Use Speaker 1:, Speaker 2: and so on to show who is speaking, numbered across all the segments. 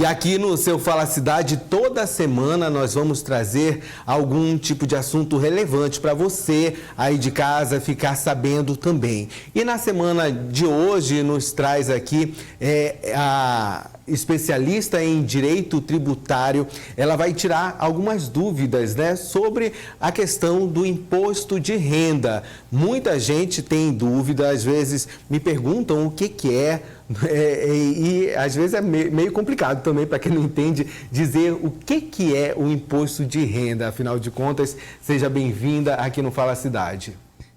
Speaker 1: E aqui no Seu Fala Cidade, toda semana nós vamos trazer algum tipo de assunto relevante para você aí de casa ficar sabendo também. E na semana de hoje nos traz aqui a especialista em direito tributário. Ela vai tirar algumas dúvidas, né, sobre a questão do imposto de renda. Muita gente tem dúvida, às vezes me perguntam o que é. E às vezes é meio complicado também para quem não entende dizer o que é o imposto de renda. Afinal de contas, seja bem-vinda aqui no Fala Cidade.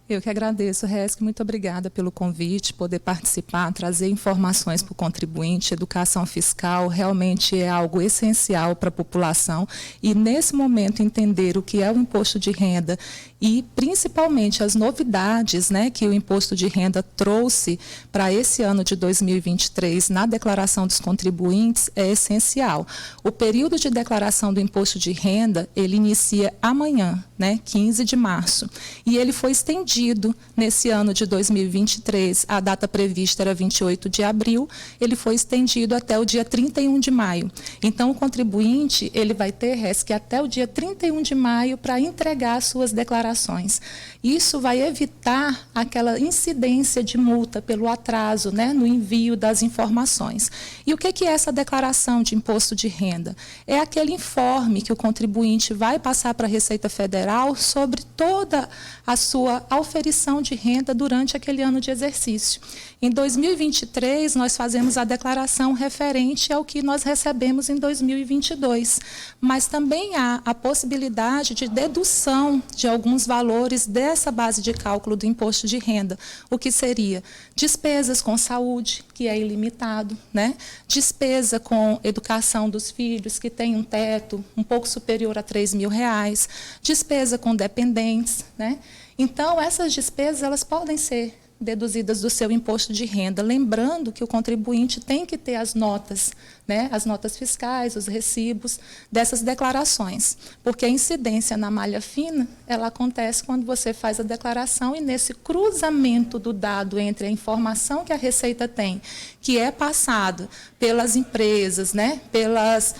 Speaker 2: Eu que agradeço, Resk, muito obrigada pelo convite, poder participar, trazer informações para o contribuinte. Educação fiscal realmente é algo essencial para a população e, nesse momento, entender o que é o imposto de renda e, principalmente, as novidades, né, que o imposto de renda trouxe para esse ano de 2023 na declaração dos contribuintes é essencial. O período de declaração do imposto de renda, ele inicia amanhã, né, 15 de março, e ele foi estendido nesse ano de 2023, a data prevista era 28 de abril, ele foi estendido até o dia 31 de maio. Então, o contribuinte, ele vai ter, Resk, até o dia 31 de maio para entregar as suas declarações. Isso vai evitar aquela incidência de multa pelo atraso, né, no envio das informações. E o que é essa declaração de imposto de renda? É aquele informe que o contribuinte vai passar para a Receita Federal sobre toda a sua auferição de renda durante aquele ano de exercício. Em 2023, nós fazemos a declaração referente ao que nós recebemos em 2022, mas também há a possibilidade de dedução de alguns valores dessa base de cálculo do imposto de renda, o que seria despesas com saúde, que é ilimitado, né? Despesa com educação dos filhos, que tem um teto um pouco superior a R$3.000, despesa com dependentes, né? Então, essas despesas elas podem ser deduzidas do seu imposto de renda, lembrando que o contribuinte tem que ter as notas, né, as notas fiscais, os recibos dessas declarações, porque a incidência na malha fina, ela acontece quando você faz a declaração e nesse cruzamento do dado entre a informação que a Receita tem, que é passada pelas empresas, né, pelas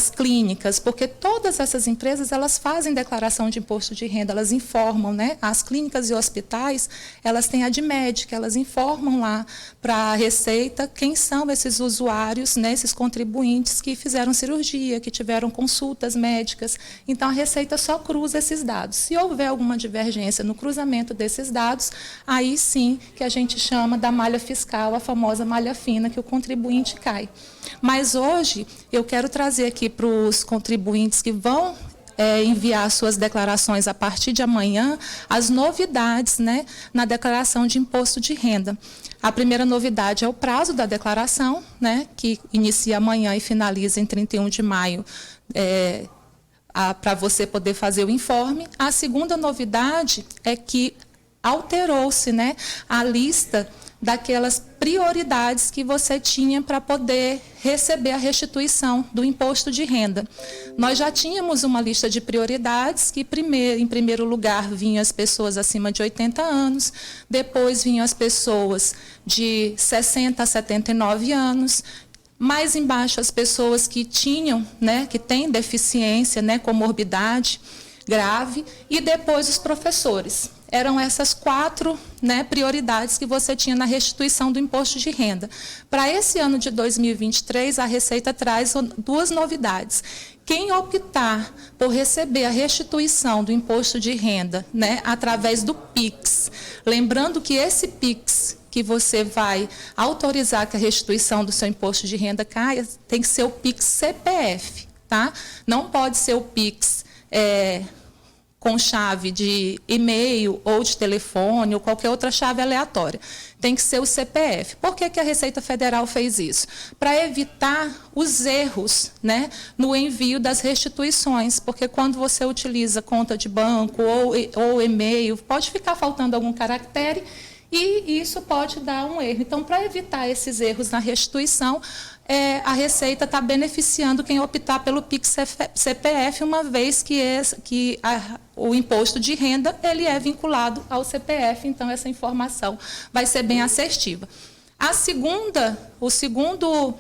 Speaker 2: clínicas, porque todas essas empresas elas fazem declaração de imposto de renda, elas informam, né? As clínicas e hospitais, elas têm a Admed, que elas informam lá para a Receita quem são esses usuários, né? Esses contribuintes que fizeram cirurgia, que tiveram consultas médicas. Então, a Receita só cruza esses dados. Se houver alguma divergência no cruzamento desses dados, aí sim que a gente chama da malha fiscal, a famosa malha fina, que o contribuinte cai. Mas hoje eu quero trazer aqui para os contribuintes que vão enviar suas declarações a partir de amanhã as novidades, né, na declaração de imposto de renda. A primeira novidade é o prazo da declaração, né, que inicia amanhã e finaliza em 31 de maio, para você poder fazer o informe. A segunda novidade é que alterou-se, né, a lista daquelas prioridades que você tinha para poder receber a restituição do imposto de renda. Nós já tínhamos uma lista de prioridades que, em primeiro lugar, vinham as pessoas acima de 80 anos, depois vinham as pessoas de 60 a 79 anos, mais embaixo as pessoas que tinham, né, que têm deficiência, né, comorbidade grave, e depois os professores. Eram essas 4, né, prioridades que você tinha na restituição do imposto de renda. Para esse ano de 2023, a Receita traz 2 novidades. Quem optar por receber a restituição do imposto de renda, né, através do PIX, lembrando que esse PIX que você vai autorizar que a restituição do seu imposto de renda caia, tem que ser o PIX CPF, tá? Não pode ser o PIX com chave de e-mail ou de telefone ou qualquer outra chave aleatória. Tem que ser o CPF. Por que a Receita Federal fez isso? Para evitar os erros, né, no envio das restituições, porque quando você utiliza conta de banco ou e-mail, pode ficar faltando algum caractere e isso pode dar um erro. Então, para evitar esses erros na restituição, a Receita está beneficiando quem optar pelo PIX CPF, uma vez que o imposto de renda ele é vinculado ao CPF, então essa informação vai ser bem assertiva. O segundo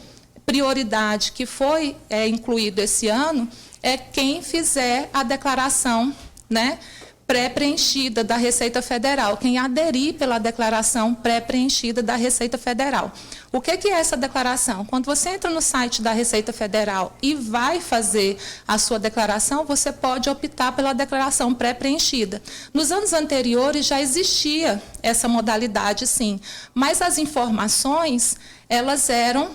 Speaker 2: prioridade que foi incluído esse ano é quem fizer a declaração, né, pré-preenchida da Receita Federal, quem aderir pela declaração pré-preenchida da Receita Federal. O que é essa declaração? Quando você entra no site da Receita Federal e vai fazer a sua declaração, você pode optar pela declaração pré-preenchida. Nos anos anteriores já existia essa modalidade, sim, mas as informações, elas eram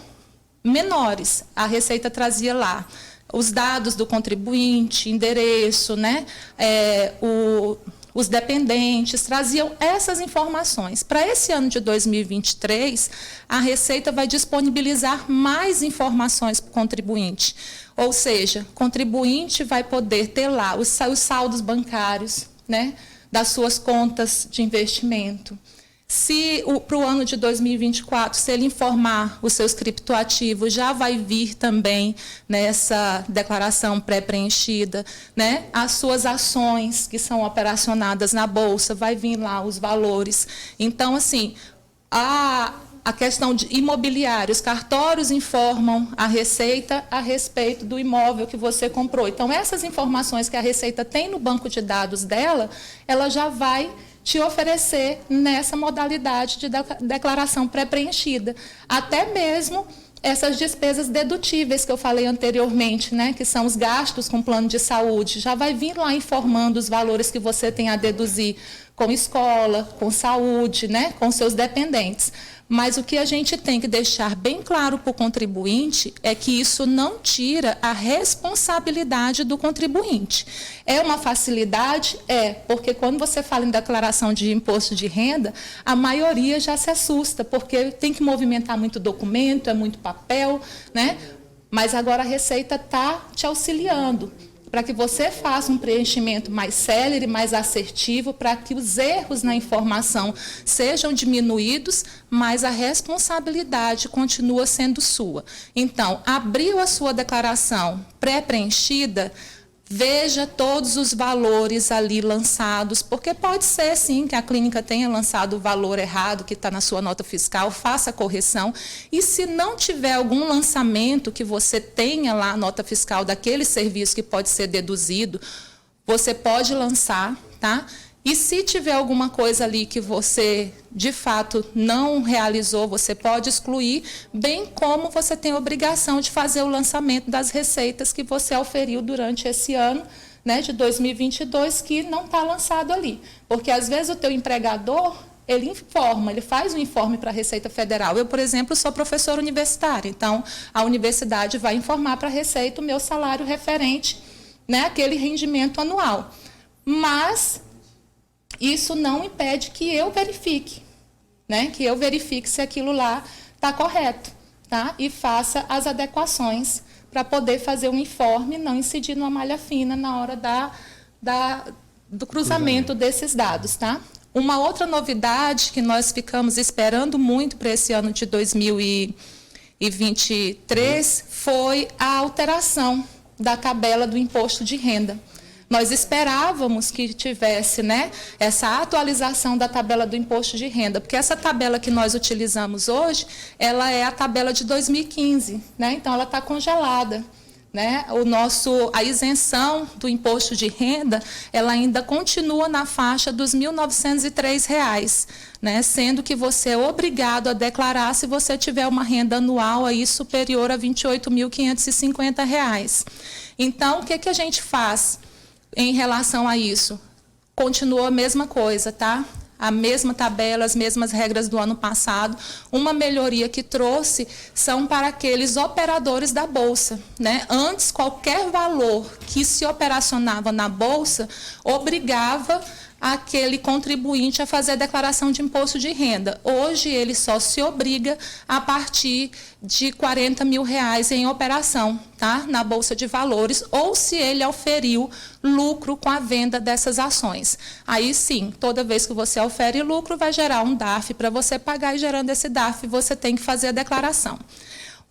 Speaker 2: menores. A Receita trazia lá os dados do contribuinte, endereço, né, os dependentes, traziam essas informações. Para esse ano de 2023, a Receita vai disponibilizar mais informações para o contribuinte. Ou seja, o contribuinte vai poder ter lá os saldos bancários, né, das suas contas de investimento. Se para o ano de 2024, se ele informar os seus criptoativos, já vai vir também nessa declaração pré-preenchida, né? As suas ações que são operacionadas na Bolsa, vai vir lá os valores. Então, assim, a questão de imobiliários, cartórios informam a Receita a respeito do imóvel que você comprou. Então, essas informações que a Receita tem no banco de dados dela, ela já vai te oferecer nessa modalidade de declaração pré-preenchida. Até mesmo essas despesas dedutíveis que eu falei anteriormente, né, que são os gastos com plano de saúde, já vai vir lá informando os valores que você tem a deduzir com escola, com saúde, né, com seus dependentes. Mas o que a gente tem que deixar bem claro para o contribuinte é que isso não tira a responsabilidade do contribuinte. É uma facilidade? É, porque quando você fala em declaração de imposto de renda, a maioria já se assusta, porque tem que movimentar muito documento, é muito papel, né? Mas agora a Receita está te auxiliando para que você faça um preenchimento mais célere, mais assertivo, para que os erros na informação sejam diminuídos, mas a responsabilidade continua sendo sua. Então, abriu a sua declaração pré-preenchida, veja todos os valores ali lançados, porque pode ser, sim, que a clínica tenha lançado o valor errado que está na sua nota fiscal, faça a correção. E se não tiver algum lançamento que você tenha lá a nota fiscal daquele serviço que pode ser deduzido, você pode lançar, tá? E se tiver alguma coisa ali que você, de fato, não realizou, você pode excluir, bem como você tem a obrigação de fazer o lançamento das receitas que você auferiu durante esse ano, né, de 2022, que não está lançado ali. Porque, às vezes, o teu empregador, ele informa, ele faz um informe para a Receita Federal. Eu, por exemplo, sou professora universitária, então a universidade vai informar para a Receita o meu salário referente, né, àquele rendimento anual. Mas isso não impede que eu verifique, né? Que eu verifique se aquilo lá está correto, tá? E faça as adequações para poder fazer um informe, não incidir numa malha fina na hora do cruzamento desses dados, tá? Uma outra novidade que nós ficamos esperando muito para esse ano de 2023 foi a alteração da tabela do imposto de renda. Nós esperávamos que tivesse, né, essa atualização da tabela do imposto de renda, porque essa tabela que nós utilizamos hoje, ela é a tabela de 2015, né? Então ela está congelada, né? A isenção do imposto de renda, ela ainda continua na faixa dos R$ 1.903, né? Sendo que você é obrigado a declarar se você tiver uma renda anual aí superior a R$ 28.550. Então, o que a gente faz em relação a isso? Continua a mesma coisa, tá? A mesma tabela, as mesmas regras do ano passado. Uma melhoria que trouxe são para aqueles operadores da Bolsa, né? Antes, qualquer valor que se operacionava na Bolsa obrigava aquele contribuinte a fazer a declaração de imposto de renda. Hoje, ele só se obriga a partir de R$ 40 mil em operação, tá? Na Bolsa de Valores, ou se ele auferiu lucro com a venda dessas ações. Aí sim, toda vez que você aufere lucro, vai gerar um DARF para você pagar, e gerando esse DARF, você tem que fazer a declaração.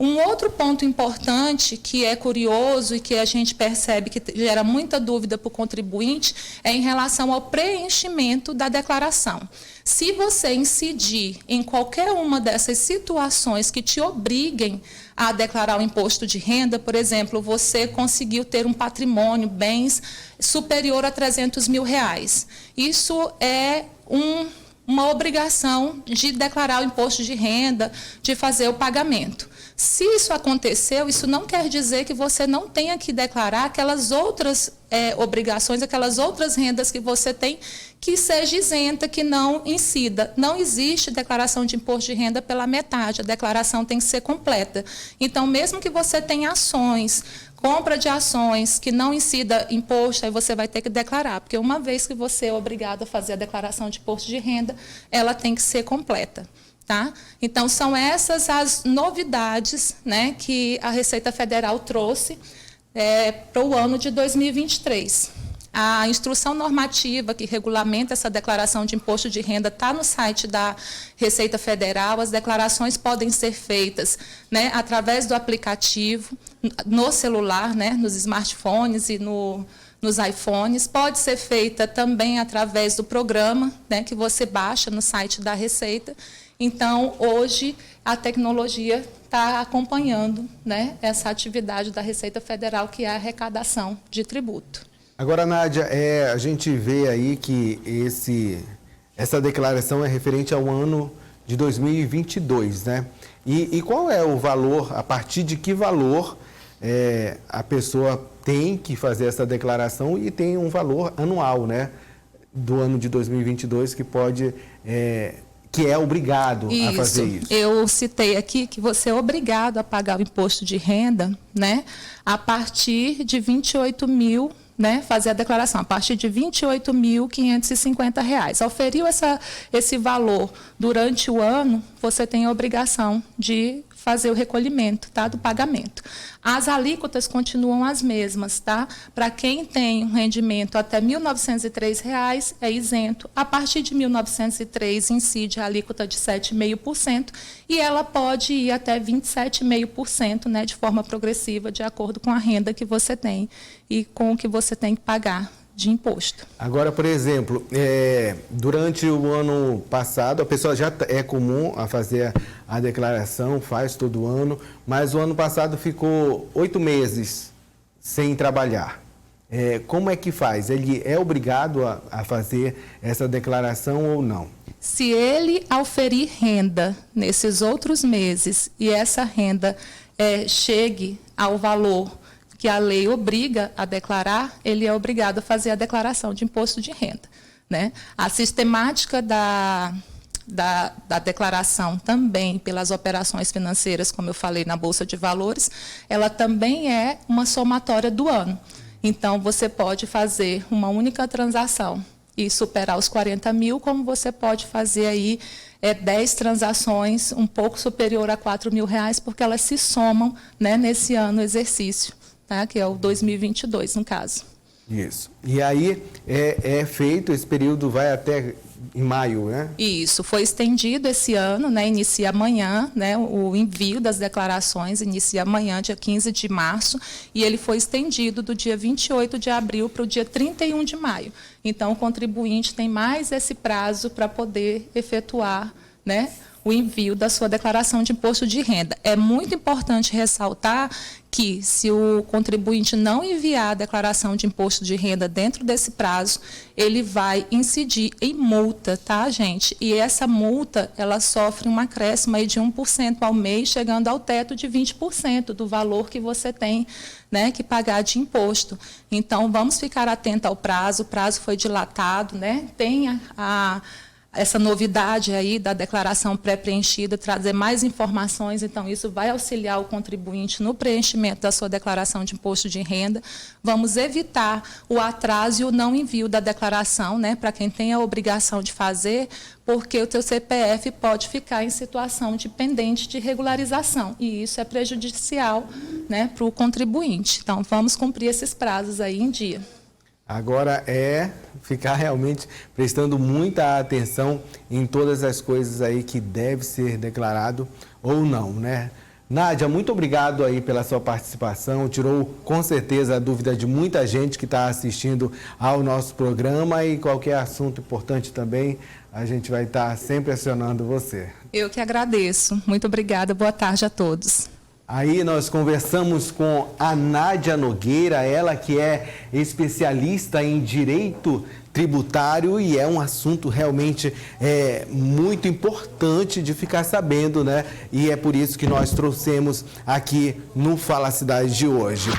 Speaker 2: Um outro ponto importante, que é curioso e que a gente percebe que gera muita dúvida para o contribuinte, é em relação ao preenchimento da declaração. Se você incidir em qualquer uma dessas situações que te obriguem a declarar o imposto de renda, por exemplo, você conseguiu ter um patrimônio, bens, superior a R$300 mil. Isso é uma obrigação de declarar o imposto de renda, de fazer o pagamento. Se isso aconteceu, isso não quer dizer que você não tenha que declarar aquelas outras obrigações, aquelas outras rendas que você tem, que seja isenta, que não incida. Não existe declaração de imposto de renda pela metade, a declaração tem que ser completa. Então, mesmo que você tenha ações, compra de ações que não incida imposto, aí você vai ter que declarar, porque uma vez que você é obrigado a fazer a declaração de imposto de renda, ela tem que ser completa. Tá? Então, são essas as novidades, né, que a Receita Federal trouxe para o ano de 2023. A instrução normativa que regulamenta essa declaração de imposto de renda está no site da Receita Federal. As declarações podem ser feitas, né, através do aplicativo, no celular, né, nos smartphones e nos iPhones. Pode ser feita também através do programa, né, que você baixa no site da Receita. Então, hoje, a tecnologia está acompanhando, né, essa atividade da Receita Federal, que é a arrecadação de tributo.
Speaker 1: Agora, Nádia, a gente vê aí que essa declaração é referente ao ano de 2022, né? E qual é o valor, a partir de que valor a pessoa tem que fazer essa declaração, e tem um valor anual, né, do ano de 2022 que pode... que é obrigado a fazer isso.
Speaker 2: Eu citei aqui que você é obrigado a pagar o imposto de renda, né, a partir de 28 mil, né, fazer a declaração, a partir de R$ 28.550. Auferiu esse valor durante o ano, você tem a obrigação de fazer o recolhimento, tá, do pagamento. As alíquotas continuam as mesmas, tá? Para quem tem um rendimento até R$ 1.903, é isento. A partir de R$ 1.903, incide a alíquota de 7,5%, e ela pode ir até 27,5%, né, de forma progressiva, de acordo com a renda que você tem e com o que você tem que pagar de imposto.
Speaker 1: Agora, por exemplo, durante o ano passado, a pessoa já é comum a fazer a declaração, faz todo ano, mas o ano passado ficou 8 meses sem trabalhar. Como é que faz? Ele é obrigado a fazer essa declaração ou não?
Speaker 2: Se ele auferir renda nesses outros meses e essa renda chegue ao valor que a lei obriga a declarar, ele é obrigado a fazer a declaração de imposto de renda, né? A sistemática da declaração também pelas operações financeiras, como eu falei na Bolsa de Valores, ela também é uma somatória do ano. Então, você pode fazer uma única transação e superar os 40 mil, como você pode fazer aí 10 transações um pouco superior a R$ 4.000, porque elas se somam, né, nesse ano exercício. Tá? Que é o 2022, no caso.
Speaker 1: Isso. E aí feito, esse período vai até em maio, né?
Speaker 2: Isso, foi estendido esse ano, né? Inicia amanhã, né? O envio das declarações inicia amanhã, dia 15 de março, e ele foi estendido do dia 28 de abril para o dia 31 de maio. Então, o contribuinte tem mais esse prazo para poder efetuar, né, o envio da sua declaração de imposto de renda. É muito importante ressaltar que, se o contribuinte não enviar a declaração de imposto de renda dentro desse prazo, ele vai incidir em multa, tá, gente? E essa multa, ela sofre um acréscimo aí de 1% ao mês, chegando ao teto de 20% do valor que você tem, né, que pagar de imposto. Então, vamos ficar atento ao prazo. O prazo foi dilatado, né? Tem essa novidade aí da declaração pré-preenchida, trazer mais informações, então isso vai auxiliar o contribuinte no preenchimento da sua declaração de imposto de renda. Vamos evitar o atraso e o não envio da declaração, né, para quem tem a obrigação de fazer, porque o teu CPF pode ficar em situação de pendente de regularização, e isso é prejudicial, né, para o contribuinte. Então, vamos cumprir esses prazos aí em dia.
Speaker 1: Agora ficar realmente prestando muita atenção em todas as coisas aí que deve ser declarado ou não, né? Nádia, muito obrigado aí pela sua participação, tirou com certeza a dúvida de muita gente que está assistindo ao nosso programa e qualquer assunto importante também, a gente vai estar sempre acionando você.
Speaker 2: Eu que agradeço, muito obrigada, boa tarde a todos.
Speaker 1: Aí nós conversamos com a Nádia Nogueira, ela que é especialista em direito tributário e é um assunto realmente muito importante de ficar sabendo, né? E é por isso que nós trouxemos aqui no Fala Cidade de hoje.